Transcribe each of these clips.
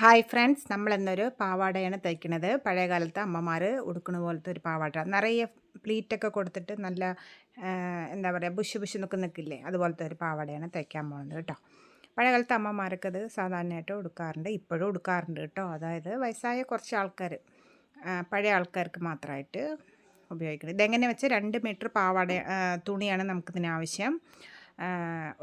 Hi friends, നമ്മളിന്നൊരു പാവാടയാണ് തയ്ക്കുന്നത്. പഴയ കാലത്ത് അമ്മമാർ ഉടുക്കുന്ന പോലത്തെ ഒരു പാവാട. നിറയെ പ്ലീറ്റൊക്കെ കൊടുത്തിട്ട് നല്ല എന്താ പറയുക, ബുഷ് നിൽക്കില്ലേ, അതുപോലത്തെ ഒരു പാവാടയാണ് തയ്ക്കാൻ പോകുന്നത് കേട്ടോ. പഴയ കാലത്ത് അമ്മമാരൊക്കെ അത് സാധാരണയായിട്ട് ഉടുക്കാറുണ്ട്, ഇപ്പോഴും ഉടുക്കാറുണ്ട് കേട്ടോ. അതായത് വയസ്സായ കുറച്ച് ആൾക്കാർ, പഴയ ആൾക്കാർക്ക് മാത്രമായിട്ട് ഉപയോഗിക്കുന്നത്. ഇതെങ്ങനെ വെച്ചാൽ 2 മീറ്റർ പാവാട തുണിയാണ് നമുക്കിതിനാവശ്യം.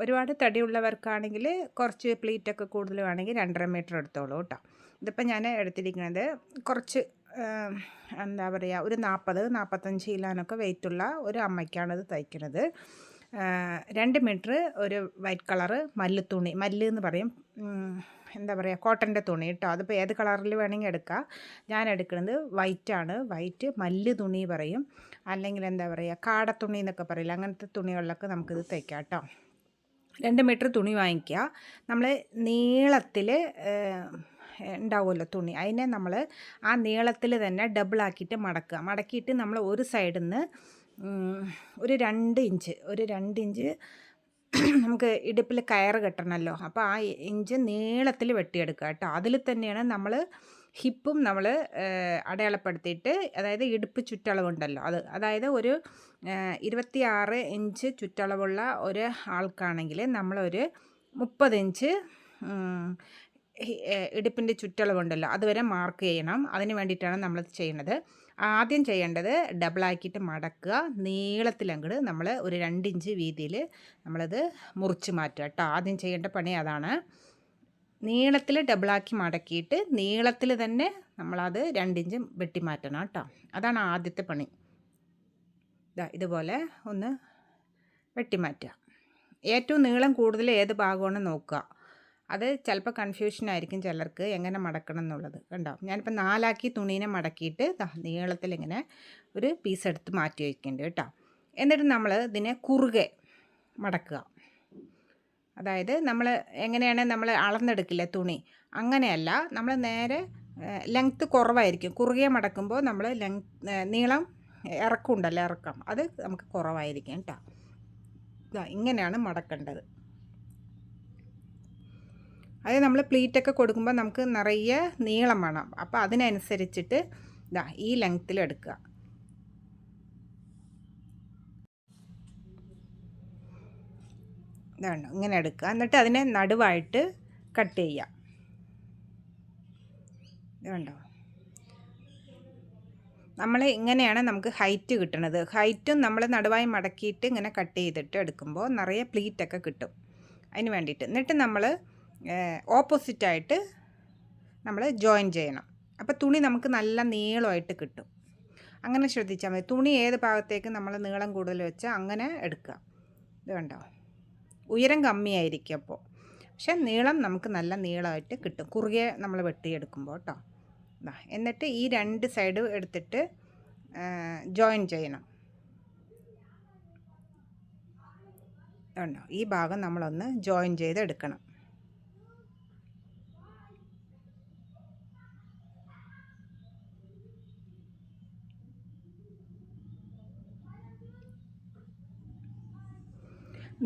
ഒരുപാട് തടിയുള്ളവർക്കാണെങ്കിൽ കുറച്ച് പ്ലീറ്റൊക്കെ കൂടുതൽ വേണമെങ്കിൽ 2.5 മീറ്റർ എടുത്തോളൂ കേട്ടോ. ഇതിപ്പോൾ ഞാൻ എടുത്തിരിക്കുന്നത് കുറച്ച് എന്താ പറയുക, ഒരു 40-45 കിലോനൊക്കെ വെയിറ്റുള്ള ഒരു അമ്മയ്ക്കാണിത് തയ്ക്കുന്നത്. 2 മീറ്റർ ഒരു വൈറ്റ് കളറ് മല്ല് എന്ന് പറയും, എന്താ പറയുക, കോട്ടൻ്റെ തുണി കേട്ടോ. അതിപ്പോൾ ഏത് കളറിൽ വേണമെങ്കിൽ എടുക്കാം. ഞാൻ എടുക്കുന്നത് വൈറ്റാണ്. വൈറ്റ് മല്ല് തുണി പറയും, അല്ലെങ്കിൽ എന്താ പറയുക, കാടത്തുണി എന്നൊക്കെ പറയില്ല, അങ്ങനത്തെ തുണികളിലൊക്കെ നമുക്കിത് തയ്ക്കാം കേട്ടോ. 2 മീറ്റർ തുണി വാങ്ങിക്കുക. നമ്മൾ നീളത്തിൽ ഉണ്ടാവുമല്ലോ തുണി, അതിനെ നമ്മൾ ആ നീളത്തിൽ തന്നെ ഡബിളാക്കിയിട്ട് മടക്കിയിട്ട് നമ്മൾ ഒരു സൈഡിൽ നിന്ന് ഒരു 2 ഇഞ്ച് നമുക്ക് ഇടുപ്പിൽ കയറ് കെട്ടണമല്ലോ, അപ്പോൾ ആ ഇഞ്ച് നീളത്തിൽ വെട്ടിയെടുക്കുക കേട്ടോ. അതിൽ തന്നെയാണ് നമ്മൾ ഹിപ്പും നമ്മൾ അടയാളപ്പെടുത്തിയിട്ട്, അതായത് ഇടുപ്പ് ചുറ്റളവുണ്ടല്ലോ അത്, അതായത് ഒരു 26 ഇഞ്ച് ചുറ്റളവുള്ള ഒരു ആൾക്കാണെങ്കിൽ നമ്മളൊരു 30 ഇഞ്ച് ഇടുപ്പിൻ്റെ ചുറ്റളവുണ്ടല്ലോ അതുവരെ മാർക്ക് ചെയ്യണം. അതിന് വേണ്ടിയിട്ടാണ് നമ്മളിത് ചെയ്യുന്നത്. ആദ്യം ചെയ്യേണ്ടത് ഡബിളാക്കിയിട്ട് മടക്കുക, നീളത്തിലങ്ങോട്ട് നമ്മൾ ഒരു 2 ഇഞ്ച് വീതിയിൽ നമ്മളത് മുറിച്ച് മാറ്റുക കേട്ടോ. ആദ്യം ചെയ്യേണ്ട പണി അതാണ്. നീളത്തിൽ ഡബിളാക്കി മടക്കിയിട്ട് നീളത്തിൽ തന്നെ നമ്മളത് 2 ഇഞ്ച് വെട്ടി മാറ്റണം കേട്ടോ. അതാണ് ആദ്യത്തെ പണി. ഇതുപോലെ ഒന്ന് വെട്ടിമാറ്റുക. ഏറ്റവും നീളം കൂടുതൽ ഏത് ഭാഗമാണ് നോക്കുക. അത് ചിലപ്പോൾ കൺഫ്യൂഷനായിരിക്കും ചിലർക്ക് എങ്ങനെ മടക്കണം എന്നുള്ളത്. കണ്ടോ, ഞാനിപ്പോൾ 4 തുണീനെ മടക്കിയിട്ട് നീളത്തിൽ ഇങ്ങനെ ഒരു പീസ് എടുത്ത് മാറ്റി വയ്ക്കുന്നുണ്ട് കേട്ടോ. എന്നിട്ട് നമ്മൾ ഇതിനെ കുറുകെ മടക്കുക. അതായത് നമ്മൾ എങ്ങനെയാണ് നമ്മൾ അളന്നെടുക്കില്ല തുണി, അങ്ങനെയല്ല. നമ്മൾ നേരെ ലെങ്ത്ത് കുറവായിരിക്കും. കുറുകെ മടക്കുമ്പോൾ നമ്മൾ നീളം ഇറക്കമുണ്ടല്ലോ, ഇറക്കം അത് നമുക്ക് കുറവായിരിക്കും കേട്ടോ. ഇങ്ങനെയാണ് മടക്കേണ്ടത്. അത് നമ്മൾ പ്ലീറ്റൊക്കെ കൊടുക്കുമ്പോൾ നമുക്ക് നിറയെ നീളം വേണം, അപ്പോൾ അതിനനുസരിച്ചിട്ട് ഈ ലെങ്ത്തിൽ എടുക്കുക. ഇതാണ് ഇങ്ങനെ എടുക്കുക. എന്നിട്ട് അതിനെ നടുവായിട്ട് കട്ട് ചെയ്യുക. ഇതുണ്ടോ, നമ്മൾ ഇങ്ങനെയാണ് നമുക്ക് ഹൈറ്റ് കിട്ടുന്നത്. ഹൈറ്റും നമ്മൾ നടുവായി മടക്കിയിട്ട് ഇങ്ങനെ കട്ട് ചെയ്തിട്ട് എടുക്കുമ്പോൾ നിറയെ പ്ലീറ്റൊക്കെ കിട്ടും. അതിന് വേണ്ടിയിട്ട് എന്നിട്ട് നമ്മൾ ഓപ്പോസിറ്റായിട്ട് നമ്മൾ ജോയിൻ ചെയ്യണം. അപ്പോൾ തുണി നമുക്ക് നല്ല നീളമായിട്ട് കിട്ടും. അങ്ങനെ ശ്രദ്ധിച്ചാൽ മതി. തുണി ഏത് ഭാഗത്തേക്ക് നമ്മൾ നീളം കൂടുതൽ വെച്ചാൽ അങ്ങനെ എടുക്കുക. ഇത് കണ്ടോ, ഉയരം കമ്മിയായിരിക്കും അപ്പോൾ, പക്ഷെ നീളം നമുക്ക് നല്ല നീളമായിട്ട് കിട്ടും കുറുകെ നമ്മൾ വെട്ടിയെടുക്കുമ്പോൾ കേട്ടോ. എന്നിട്ട് ഈ 2 സൈഡ് എടുത്തിട്ട് ജോയിൻ ചെയ്യണം. കണ്ടോ, ഈ ഭാഗം നമ്മളൊന്ന് ജോയിൻ ചെയ്തെടുക്കണം.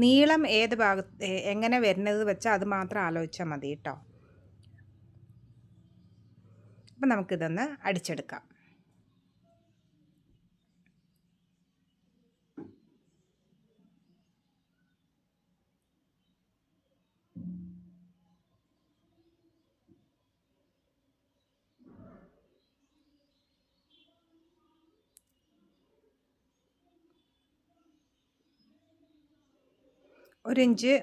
നീളം ഏത് ഭാഗത്ത് എങ്ങനെ വരുന്നത് വെച്ചാൽ അത് മാത്രം ആലോചിച്ചാൽ മതി കേട്ടോ. അപ്പം നമുക്കിതൊന്ന് അടിച്ചെടുക്കാം. ഒരു ഇഞ്ച്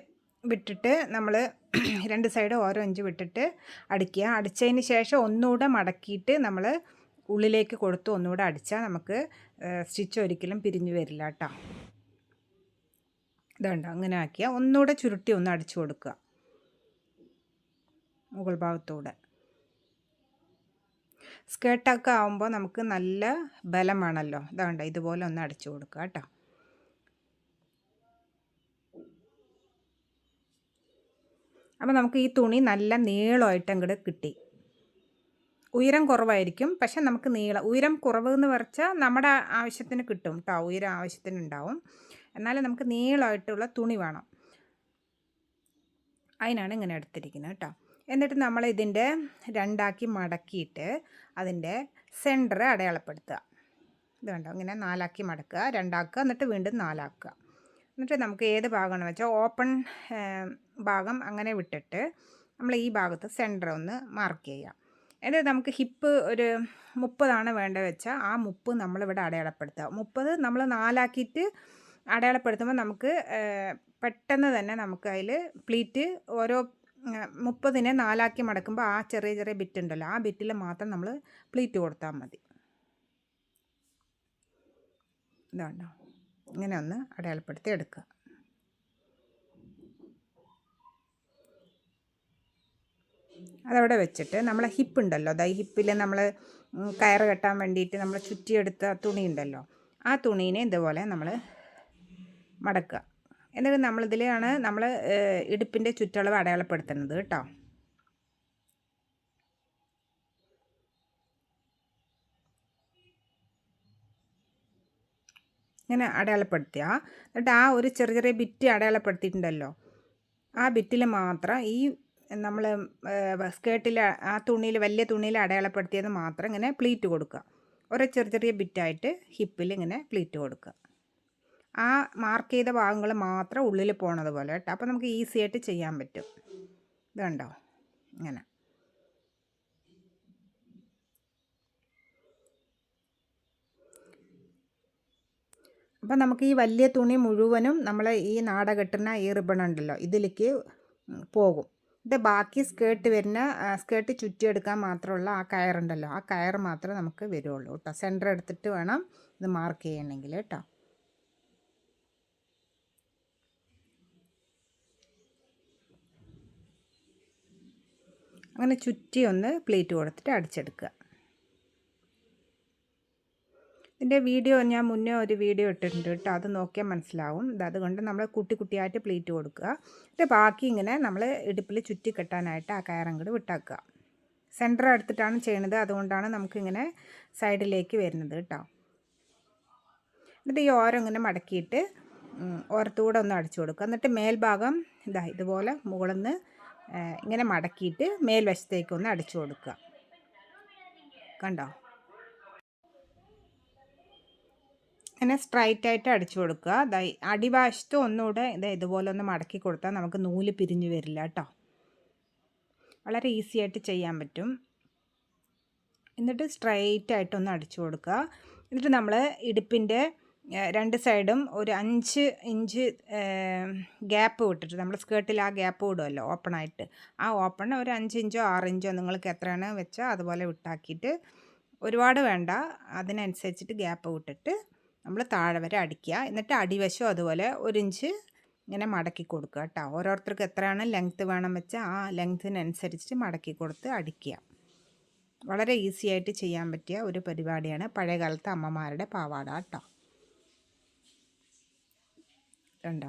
വിട്ടിട്ട് നമ്മൾ 2 സൈഡ് ഓരോ ഇഞ്ച് വിട്ടിട്ട് അടിക്കുക. അടിച്ചതിന് ശേഷം ഒന്നുകൂടെ മടക്കിയിട്ട് നമ്മൾ ഉള്ളിലേക്ക് കൊടുത്ത് ഒന്നുകൂടെ അടിച്ചാൽ നമുക്ക് സ്റ്റിച്ച് ഒരിക്കലും പിരിഞ്ഞു വരില്ല കേട്ടോ. ഇതുണ്ട്, അങ്ങനെ ആക്കിയാൽ ഒന്നുകൂടെ ചുരുട്ടി ഒന്ന് അടിച്ചു കൊടുക്കുക മുകൾ ഭാഗത്തൂടെ. സ്കേർട്ടൊക്കെ ആകുമ്പോൾ നമുക്ക് നല്ല ബലം വേണമല്ലോ. ഇതുണ്ട്, ഇതുപോലെ ഒന്ന് അടിച്ചു കൊടുക്കുക കേട്ടോ. അപ്പോൾ നമുക്ക് ഈ തുണി നല്ല നീളമായിട്ട് അങ്ങോട്ട് കിട്ടി. ഉയരം കുറവായിരിക്കും, പക്ഷെ നമുക്ക് ഉയരം കുറവ് എന്ന് പറഞ്ഞാൽ നമ്മുടെ ആവശ്യത്തിന് കിട്ടും കേട്ടോ. ഉയരം ആവശ്യത്തിന് ഉണ്ടാവും, എന്നാലും നമുക്ക് നീളമായിട്ടുള്ള തുണി വേണം. അതിനാണ് ഇങ്ങനെ എടുത്തിരിക്കുന്നത് കേട്ടോ. എന്നിട്ട് നമ്മൾ ഇതിൻ്റെ രണ്ടാക്കി മടക്കിയിട്ട് അതിൻ്റെ സെൻറ്റർ അടയാളപ്പെടുത്തുക. ഇത് കണ്ടോ, ഇങ്ങനെ നാലാക്കി മടക്കുക, രണ്ടാക്കുക, എന്നിട്ട് വീണ്ടും നാലാക്കുക. എന്നിട്ട് നമുക്ക് ഏത് ഭാഗമാണെന്ന് വെച്ചാൽ ഓപ്പൺ ഭാഗം അങ്ങനെ വിട്ടിട്ട് നമ്മൾ ഈ ഭാഗത്ത് സെൻറ്റർ ഒന്ന് മാർക്ക് ചെയ്യാം. എന്നിട്ട് നമുക്ക് ഹിപ്പ് ഒരു 30 വേണ്ടത് വെച്ചാൽ ആ 30 നമ്മളിവിടെ അടയാളപ്പെടുത്തുക. 30 നമ്മൾ നാലാക്കിയിട്ട് അടയാളപ്പെടുത്തുമ്പോൾ നമുക്ക് പെട്ടെന്ന് തന്നെ നമുക്ക് അതിൽ പ്ലീറ്റ് ഓരോ 30 നാലാക്കി മടക്കുമ്പോൾ ആ ചെറിയ ചെറിയ ബിറ്റ് ഉണ്ടല്ലോ, ആ ബിറ്റിൽ മാത്രം നമ്മൾ പ്ലീറ്റ് കൊടുത്താൽ മതി. ഇതുണ്ടോ, ഇങ്ങനെ ഒന്ന് അടയാളപ്പെടുത്തി എടുക്കുക. അതവിടെ വെച്ചിട്ട് നമ്മളെ ഹിപ്പ് ഉണ്ടല്ലോ, ഈ ഹിപ്പിൽ നമ്മൾ കയറ് കെട്ടാൻ വേണ്ടിയിട്ട് നമ്മൾ ചുറ്റിയെടുത്ത തുണി ഉണ്ടല്ലോ, ആ തുണീനെ ഇതുപോലെ നമ്മൾ മടക്കുക. എന്നിട്ട് നമ്മളിതിലാണ് നമ്മൾ ഇടുപ്പിൻ്റെ ചുറ്റളവ് അടയാളപ്പെടുത്തുന്നത് കേട്ടോ. ഇങ്ങനെ അടയാളപ്പെടുത്തുക. എന്നിട്ട് ആ ഒരു ചെറിയ ചെറിയ ബിറ്റ് അടയാളപ്പെടുത്തിയിട്ടുണ്ടല്ലോ, ആ ബിറ്റിൽ മാത്രം ഈ നമ്മൾ സ്കേർട്ടിൽ ആ തുണിയിൽ വലിയ തുണിയിൽ അടയാളപ്പെടുത്തിയത് മാത്രം ഇങ്ങനെ പ്ലീറ്റ് കൊടുക്കുക. ഓരോ ചെറിയ ചെറിയ ബിറ്റായിട്ട് ഹിപ്പിൽ ഇങ്ങനെ പ്ലീറ്റ് കൊടുക്കുക. ആ മാർക്ക് ചെയ്ത ഭാഗങ്ങൾ മാത്രം ഉള്ളിൽ പോണത് പോലെ കേട്ടോ. അപ്പോൾ നമുക്ക് ഈസി ആയിട്ട് ചെയ്യാൻ പറ്റും. ഇത് കണ്ടോ, ഇങ്ങനെ. അപ്പം നമുക്ക് ഈ വലിയ തുണി മുഴുവനും നമ്മൾ ഈ നാട കെട്ടുന്ന ഈ റിബൺ ഉണ്ടല്ലോ ഇതിലേക്ക് പോകും. ഇത് ബാക്കി സ്കേർട്ട് വരുന്ന സ്കേർട്ട് ചുറ്റിയെടുക്കാൻ മാത്രമുള്ള ആ കയറുണ്ടല്ലോ, ആ കയർ മാത്രമേ നമുക്ക് വരുള്ളൂ കേട്ടോ. സെൻറ്റർ എടുത്തിട്ട് വേണം ഇത് മാർക്ക് ചെയ്യണമെങ്കിൽ കേട്ടോ. അങ്ങനെ ചുറ്റി ഒന്ന് പ്ലേറ്റ് കൊടുത്തിട്ട് അടിച്ചെടുക്കുക. ഇതിൻ്റെ വീഡിയോ ഞാൻ മുന്നേ ഒരു വീഡിയോ ഇട്ടിട്ടുണ്ട് കേട്ടോ, അത് നോക്കിയാൽ മനസ്സിലാവും. അതുകൊണ്ട് നമ്മൾ കുട്ടി കുട്ടിയായിട്ട് പ്ലേറ്റ് കൊടുക്കുക. എന്നിട്ട് ബാക്കി ഇങ്ങനെ നമ്മൾ ഇടുപ്പിൽ ചുറ്റി കെട്ടാനായിട്ട് ആ കയറങ്ങോട്ട് വിട്ടാക്കുക. സെൻറ്റർ എടുത്തിട്ടാണ് ചെയ്യണത്, അതുകൊണ്ടാണ് നമുക്കിങ്ങനെ സൈഡിലേക്ക് വരുന്നത് കേട്ടോ. എന്നിട്ട് ഈ ഓരം ഇങ്ങനെ മടക്കിയിട്ട് ഓരത്തൂടെ ഒന്ന് അടിച്ചു കൊടുക്കുക. എന്നിട്ട് മേൽഭാഗം ഇതുപോലെ മുകളിൽ നിന്ന് ഇങ്ങനെ മടക്കിയിട്ട് മേൽവശത്തേക്കൊന്ന് അടിച്ചു കൊടുക്കുക. കണ്ടോ, ഇങ്ങനെ സ്ട്രൈറ്റായിട്ട് അടിച്ചു കൊടുക്കുക. അടിവശത്ത് ഒന്നുകൂടെ ഇതുപോലെ ഒന്ന് മടക്കി കൊടുത്താൽ നമുക്ക് നൂല് പിരിഞ്ഞു വരില്ല കേട്ടോ. വളരെ ഈസി ആയിട്ട് ചെയ്യാൻ പറ്റും. എന്നിട്ട് സ്ട്രൈറ്റായിട്ടൊന്ന് അടിച്ചു കൊടുക്കുക. എന്നിട്ട് നമ്മൾ ഇടുപ്പിൻ്റെ രണ്ട് സൈഡും ഒരു 5 ഇഞ്ച് ഗ്യാപ്പ് വിട്ടിട്ട്, നമ്മൾ സ്കേർട്ടിൽ ആ ഗ്യാപ്പ് വിടുമല്ലോ ഓപ്പണായിട്ട്, ആ ഓപ്പൺ ഒരു 5 ഇഞ്ചോ 6 ഇഞ്ചോ നിങ്ങൾക്ക് എത്രയാണ് വെച്ചാൽ അതുപോലെ വിട്ടാക്കിയിട്ട്, ഒരുപാട് വേണ്ട, അതിനനുസരിച്ചിട്ട് ഗ്യാപ്പ് വിട്ടിട്ട് നമ്മൾ താഴെ വരെ അടിക്കുക. എന്നിട്ട് അടിവശം അതുപോലെ 1 ഇഞ്ച് ഇങ്ങനെ മടക്കി കൊടുക്കുക കേട്ടോ. ഓരോരുത്തർക്ക് എത്രയാണ് ലെങ്ത്ത് വേണം വെച്ചാൽ ആ ലെങ്ത്തിനനുസരിച്ച് മടക്കി കൊടുത്ത് അടിക്കുക. വളരെ ഈസി ആയിട്ട് ചെയ്യാൻ പറ്റിയ ഒരു പരിപാടിയാണ് പഴയകാലത്തെ അമ്മമാരുടെ പാവാട കേട്ടോ. കണ്ടോ,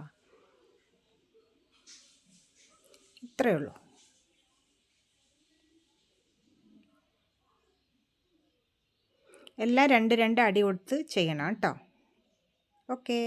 ഇത്രയേ ഉള്ളൂ. എല്ലാം 2 അടി കൊടുത്ത് ചെയ്യണം കേട്ടോ. ഓക്കേ.